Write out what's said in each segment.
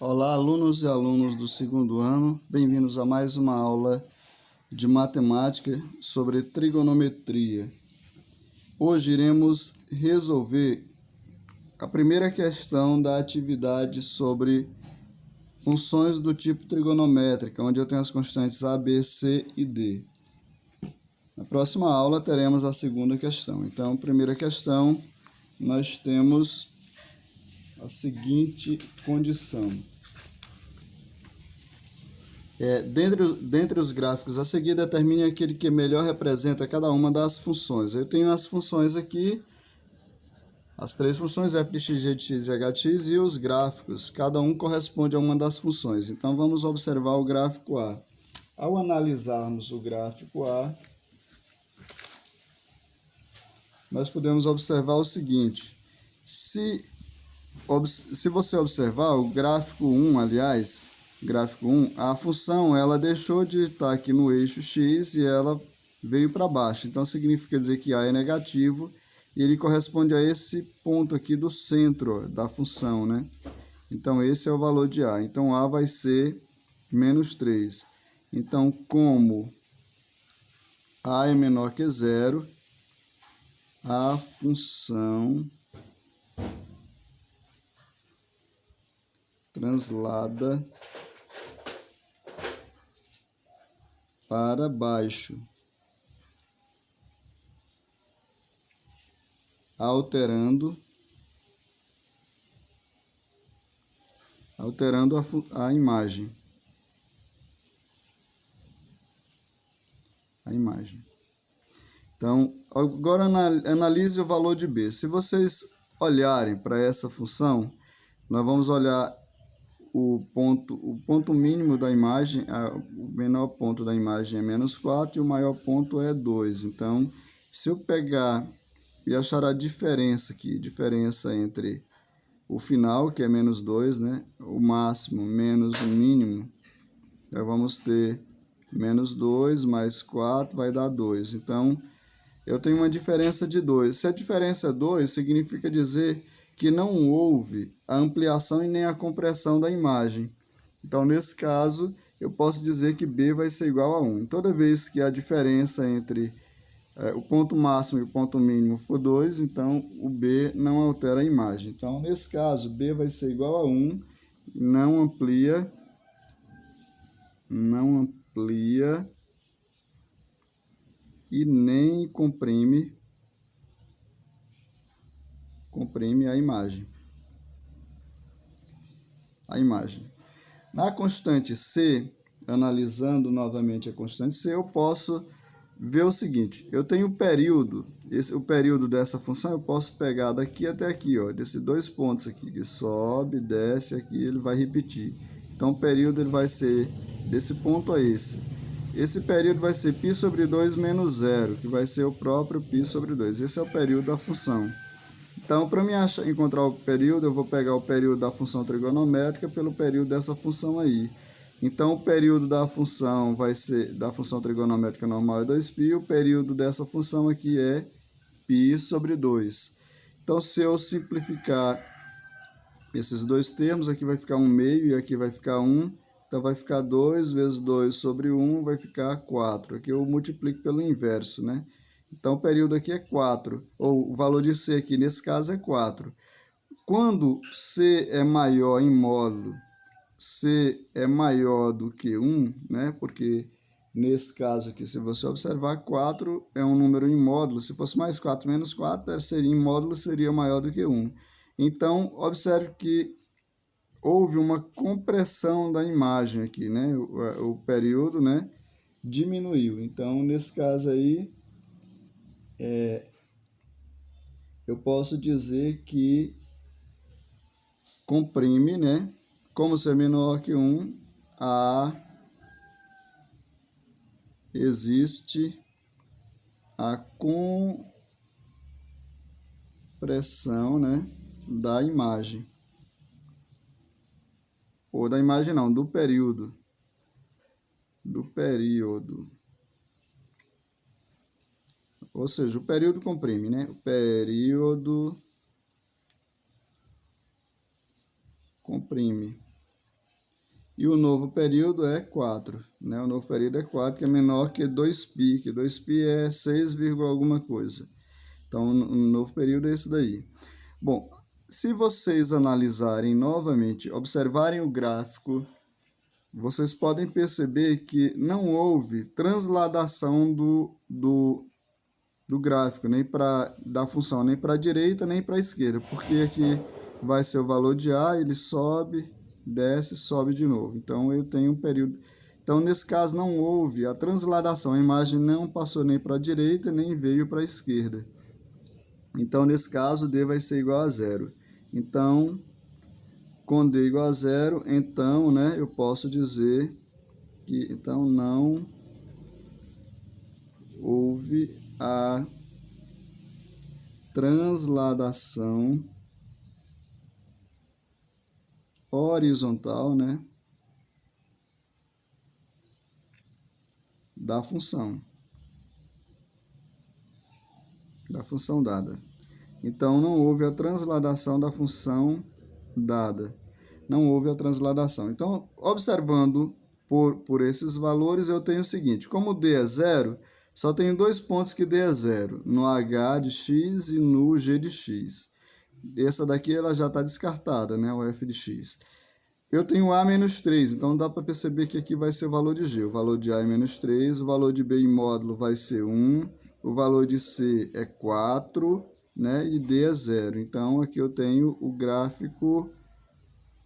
Olá, alunos e alunos do segundo ano, bem-vindos a mais uma aula de matemática sobre trigonometria. Hoje iremos resolver a primeira questão da atividade sobre funções do tipo trigonométrica, onde eu tenho as constantes A, B, C e D. Na próxima aula teremos a segunda questão. Então, primeira questão, nós temos a seguinte condição. Dentre os gráficos a seguir, determine aquele que melhor representa cada uma das funções. Eu tenho as funções aqui, as três funções f de x, g de x e h de x, e os gráficos, cada um corresponde a uma das funções. Então, vamos observar o gráfico A. Ao analisarmos o gráfico A, nós podemos observar o seguinte: se você observar o gráfico 1, gráfico 1, a função ela deixou de estar aqui no eixo x e ela veio para baixo. Então, significa dizer que A é negativo e ele corresponde a esse ponto aqui do centro da função, né? Então, esse é o valor de A. Então, A vai ser menos 3. Então, como A é menor que zero, a função translada para baixo, alterando a imagem. Então, agora analise o valor de B. Se vocês olharem para essa função, nós vamos olhar o ponto mínimo da imagem, o menor ponto da imagem é menos 4 e o maior ponto é 2. Então, se eu pegar e achar a diferença aqui, diferença entre o final, que é menos 2, né? O máximo menos o mínimo, nós vamos ter menos 2 mais 4 vai dar 2. Então, eu tenho uma diferença de 2. Se a diferença é 2, significa dizer que não houve a ampliação e nem a compressão da imagem. Então, nesse caso, eu posso dizer que B vai ser igual a 1. Toda vez que a diferença entre o ponto máximo e o ponto mínimo for 2, então o B não altera a imagem. Então, nesse caso, B vai ser igual a 1, não amplia e nem comprime a imagem. Na constante C, analisando novamente a constante C, eu posso ver o seguinte: eu tenho o período, o período dessa função eu posso pegar daqui até aqui, ó, desses dois pontos aqui, que sobe, desce, aqui ele vai repetir. Então, o período ele vai ser desse ponto a esse. Esse período vai ser π sobre 2 menos 0, que vai ser o próprio π sobre 2. Esse é o período da função. Então, para me encontrar o período, eu vou pegar o período da função trigonométrica pelo período dessa função aí. Então, o período da função vai ser, da função trigonométrica normal é 2π, e o período dessa função aqui é π sobre 2. Então, se eu simplificar esses dois termos, aqui vai ficar 1 meio e aqui vai ficar 1. Então, vai ficar 2 vezes 2 sobre 1, vai ficar 4. Aqui eu multiplico pelo inverso, né? Então, o período aqui é 4, ou o valor de C aqui, nesse caso, é 4. Quando C é maior em módulo, C é maior do que 1, né? Porque nesse caso aqui, se você observar, 4 é um número em módulo. Se fosse mais 4 menos 4, seria em módulo, seria maior do que 1. Então, observe que houve uma compressão da imagem aqui, né? O período, né, diminuiu. Então, nesse caso aí, eu posso dizer que comprime, né? Como ser menor que 1, existe a compressão, né, da imagem. Ou da imagem não, do período. Ou seja, o período comprime, né? O período comprime. E o novo período é 4, né? O novo período é 4, que é menor que 2π, que 2π é 6, alguma coisa. Então, o novo período é esse daí. Bom, se vocês analisarem novamente, observarem o gráfico, vocês podem perceber que não houve transladação do gráfico, nem da função, nem para a direita, nem para a esquerda, porque aqui vai ser o valor de A, ele sobe, desce, sobe de novo. Então, eu tenho um período... Então, nesse caso, não houve a transladação, a imagem não passou nem para a direita, nem veio para a esquerda. Então, nesse caso, D vai ser igual a 0. Então, com D igual a 0, então, né, eu posso dizer que então não houve a transladação horizontal, né, da função dada. Então, não houve a transladação da função dada. Não houve a transladação. Então, observando por esses valores, eu tenho o seguinte: como D é 0, só tenho dois pontos que D é 0, no H de x e no G de x. Essa daqui ela já está descartada, né, o f de x. Eu tenho A menos 3, então dá para perceber que aqui vai ser o valor de G. O valor de A é menos 3, o valor de B em módulo vai ser 1, o valor de C é 4, né, e D é 0. Então, aqui eu tenho o gráfico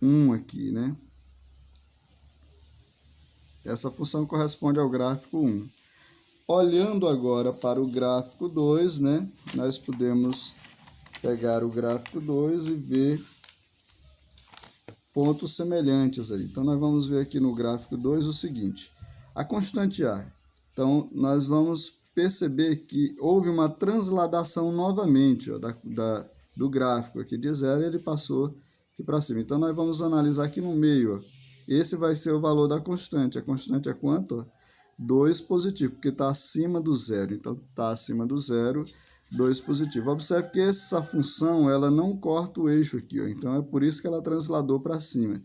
1 aqui, né? Essa função corresponde ao gráfico 1. Olhando agora para o gráfico 2, né, nós podemos pegar o gráfico 2 e ver pontos semelhantes aí. Então, nós vamos ver aqui no gráfico 2 o seguinte: a constante A. Então, nós vamos perceber que houve uma transladação novamente, ó, do gráfico aqui de 0, ele passou aqui para cima. Então, nós vamos analisar aqui no meio, ó. Esse vai ser o valor da constante. A constante é quanto? 2 positivo, porque está acima do zero. Então, está acima do zero, 2 positivo. Observe que essa função ela não corta o eixo aqui, ó. Então, é por isso que ela transladou para cima.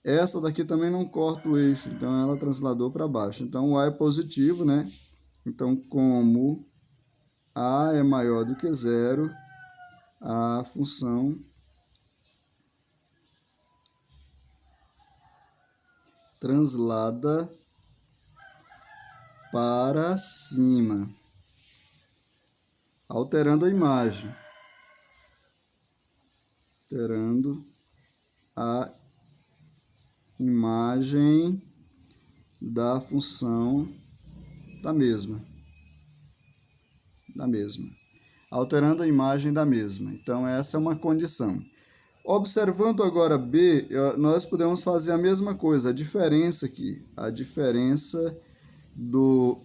Essa daqui também não corta o eixo, então ela transladou para baixo. Então, o A é positivo, né? Então, como A é maior do que 0, a função translada para cima, alterando a imagem. Alterando a imagem da função da mesma. Alterando a imagem da mesma. Então, essa é uma condição. Observando agora B, nós podemos fazer a mesma coisa, a diferença aqui. A diferença do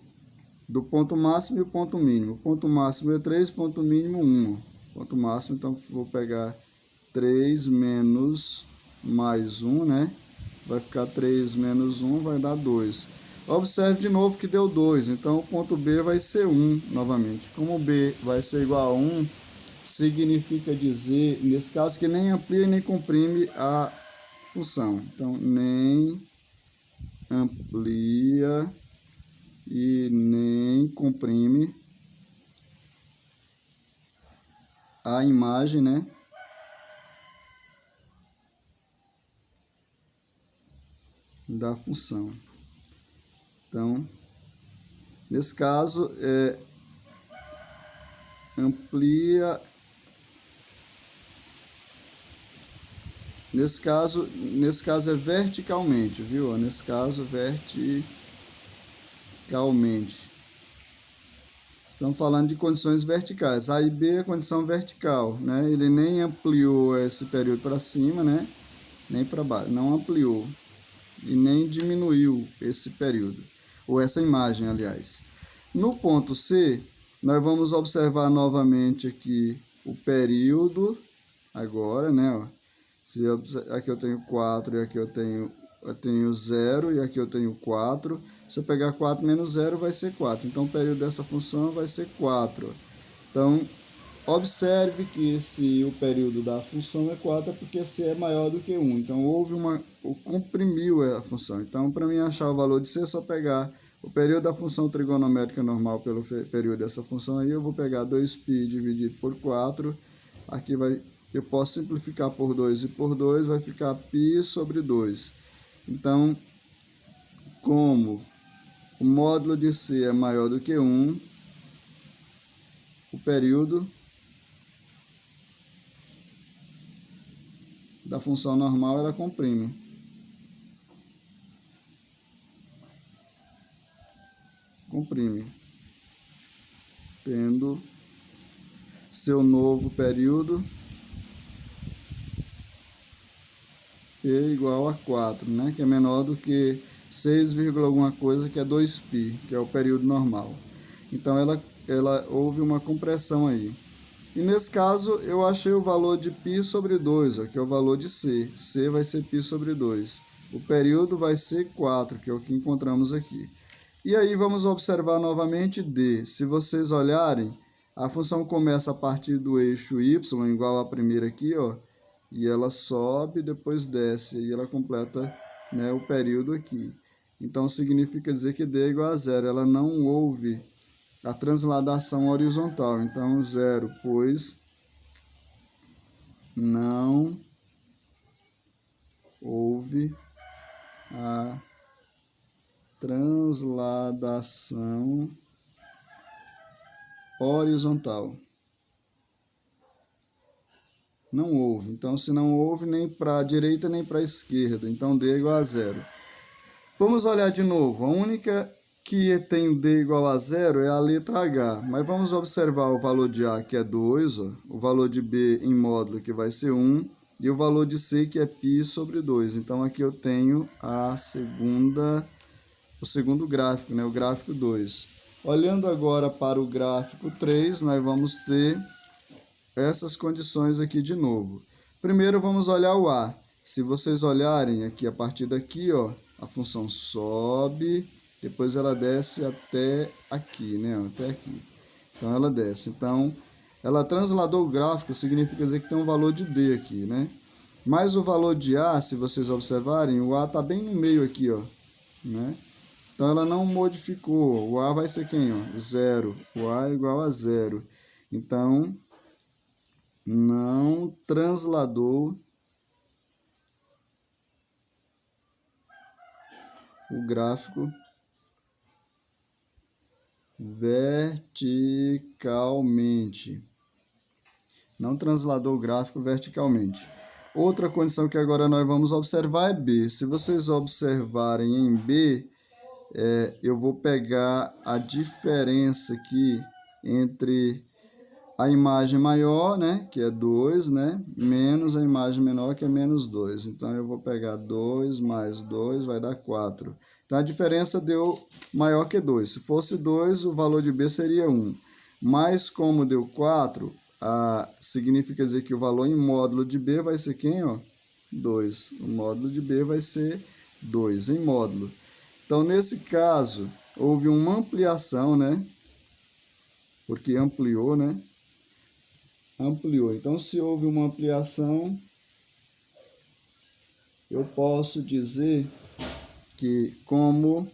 ponto máximo e o ponto mínimo. O ponto máximo é 3, ponto mínimo 1. Ponto máximo, então, vou pegar 3 menos mais 1, né? Vai ficar 3 menos 1, vai dar 2. Observe de novo que deu 2, então o ponto B vai ser 1 novamente. Como B vai ser igual a 1, significa dizer, nesse caso, que nem amplia nem comprime a função. Então, nem amplia e nem comprime a imagem, né, da função. Então, nesse caso, amplia. Nesse caso é verticalmente, viu? Nesse caso, verticalmente. Estamos falando de condições verticais. A e B é condição vertical, né? Ele nem ampliou esse período para cima, né? Nem para baixo. Não ampliou. E nem diminuiu esse período. Ou essa imagem, aliás. No ponto C, nós vamos observar novamente aqui o período. Agora, né? Ó. Aqui eu tenho 4 e aqui eu tenho 0 e aqui eu tenho 4. Se eu pegar 4 menos 0 vai ser 4. Então o período dessa função vai ser 4. Então Observe que se o período da função é 4, é porque C é maior do que 1. Então, comprimiu a função. Então, para mim achar o valor de C, é só pegar o período da função trigonométrica normal pelo período dessa função aí. Eu vou pegar 2π dividido por 4. Aqui eu posso simplificar por 2 e por 2, vai ficar π sobre 2. Então, como o módulo de C é maior do que 1, o período da função normal ela comprime. Tendo seu novo período P igual a 4, né? Que é menor do que 6, alguma coisa, que é 2π, que é o período normal. Então, houve uma compressão aí. E nesse caso, eu achei o valor de π sobre 2, ó, que é o valor de C. C vai ser π sobre 2. O período vai ser 4, que é o que encontramos aqui. E aí, vamos observar novamente D. Se vocês olharem, a função começa a partir do eixo y, igual a primeira aqui, ó, e ela sobe, depois desce, e ela completa, né, o período aqui. Então, significa dizer que D é igual a 0. Ela não houve a transladação horizontal. Então, 0, pois não houve a transladação horizontal. Não houve. Então, se não houve, nem para a direita nem para a esquerda. Então, D é igual a 0. Vamos olhar de novo. A única que tem D igual a 0 é a letra H. Mas vamos observar o valor de A, que é 2, ó, o valor de B em módulo, que vai ser 1, e o valor de C, que é π sobre 2. Então, aqui eu tenho o segundo gráfico, né, o gráfico 2. Olhando agora para o gráfico 3, nós vamos ter essas condições aqui de novo. Primeiro, vamos olhar o A. Se vocês olharem aqui, a partir daqui, ó, a função sobe, depois ela desce até aqui, né? Até aqui. Então, ela desce. Então, ela transladou o gráfico, significa dizer que tem um valor de D aqui, né? Mas o valor de A, se vocês observarem, o A está bem no meio aqui, ó, né? Então, ela não modificou. O A vai ser quem, ó? 0. O A é igual a 0. Então, não transladou o gráfico verticalmente. Não transladou o gráfico verticalmente. Outra condição que agora nós vamos observar é B. Se vocês observarem em B, eu vou pegar a diferença aqui entre a imagem maior, né, que é 2, né, menos a imagem menor, que é menos 2. Então, eu vou pegar 2 mais 2, vai dar 4. Então, a diferença deu maior que 2. Se fosse 2, o valor de B seria 1. Mas, como deu 4, significa dizer que o valor em módulo de B vai ser quem, ó? 2. O módulo de B vai ser 2 em módulo. Então, nesse caso, houve uma ampliação, né? Porque ampliou, né? Ampliou. Então, se houve uma ampliação, eu posso dizer que, como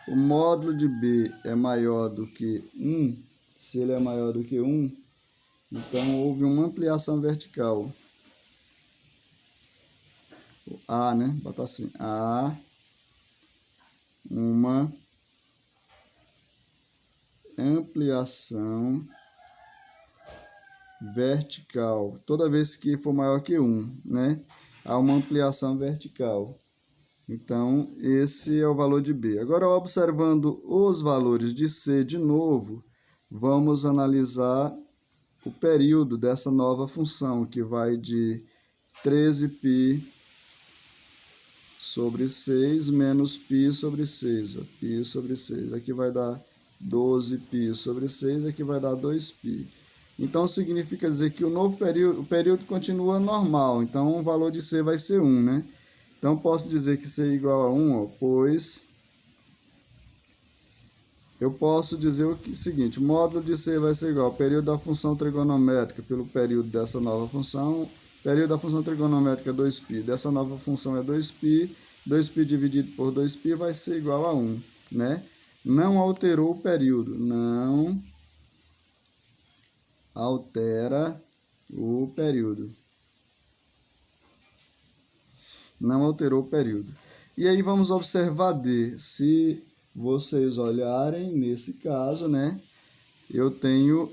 o módulo de B é maior do que 1, se ele é maior do que 1, então houve uma ampliação vertical. A, né? Bota assim. A, uma ampliação vertical. Toda vez que for maior que 1, né? Há uma ampliação vertical. Então, esse é o valor de B. Agora, observando os valores de C de novo, vamos analisar o período dessa nova função, que vai de 13π sobre 6 menos π sobre 6. Ó, π sobre 6. Aqui vai dar 12π sobre 6, aqui vai dar 2π. Então, significa dizer que o período continua normal. Então, o valor de C vai ser 1, né? Então, posso dizer que C é igual a 1, ó, pois eu posso dizer o seguinte: módulo de C vai ser igual ao período da função trigonométrica pelo período dessa nova função. Período da função trigonométrica é 2π, dessa nova função é 2π, 2π dividido por 2π vai ser igual a 1, né? Não alterou o período, não altera o período. Não alterou o período. E aí vamos observar D. Se vocês olharem, nesse caso, né, eu tenho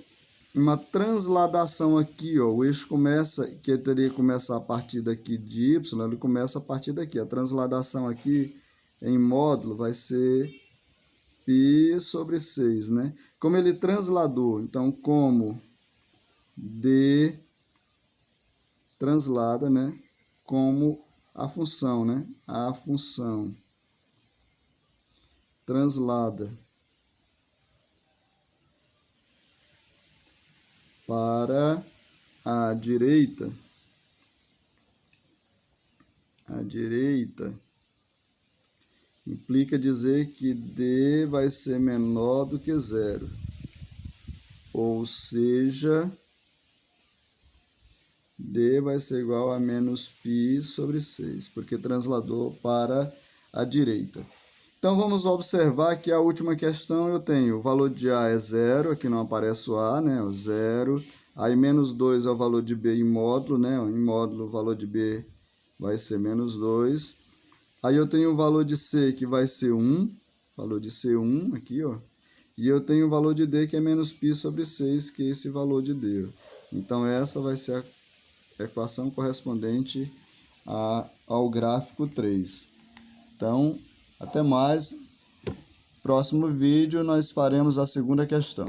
uma transladação aqui, ó, o eixo começa, que teria que começar a partir daqui de y, ele começa a partir daqui. A transladação aqui em módulo vai ser π sobre 6, né? Como ele transladou, então como D translada, né, como a função, né, a função translada para a direita, implica dizer que D vai ser menor do que 0, ou seja, D vai ser igual a menos π sobre 6, porque transladou para a direita. Então, vamos observar que a última questão eu tenho o valor de A é 0, aqui não aparece o A, né, o 0. Aí, menos 2 é o valor de B em módulo, né, em módulo o valor de B vai ser menos 2. Aí, eu tenho o valor de C, que vai ser 1, valor de C 1 aqui, ó. E eu tenho o valor de D, que é menos π sobre 6, que é esse valor de D. Então, essa vai ser a equação correspondente ao gráfico 3. Então, até mais. Próximo vídeo nós faremos a segunda questão.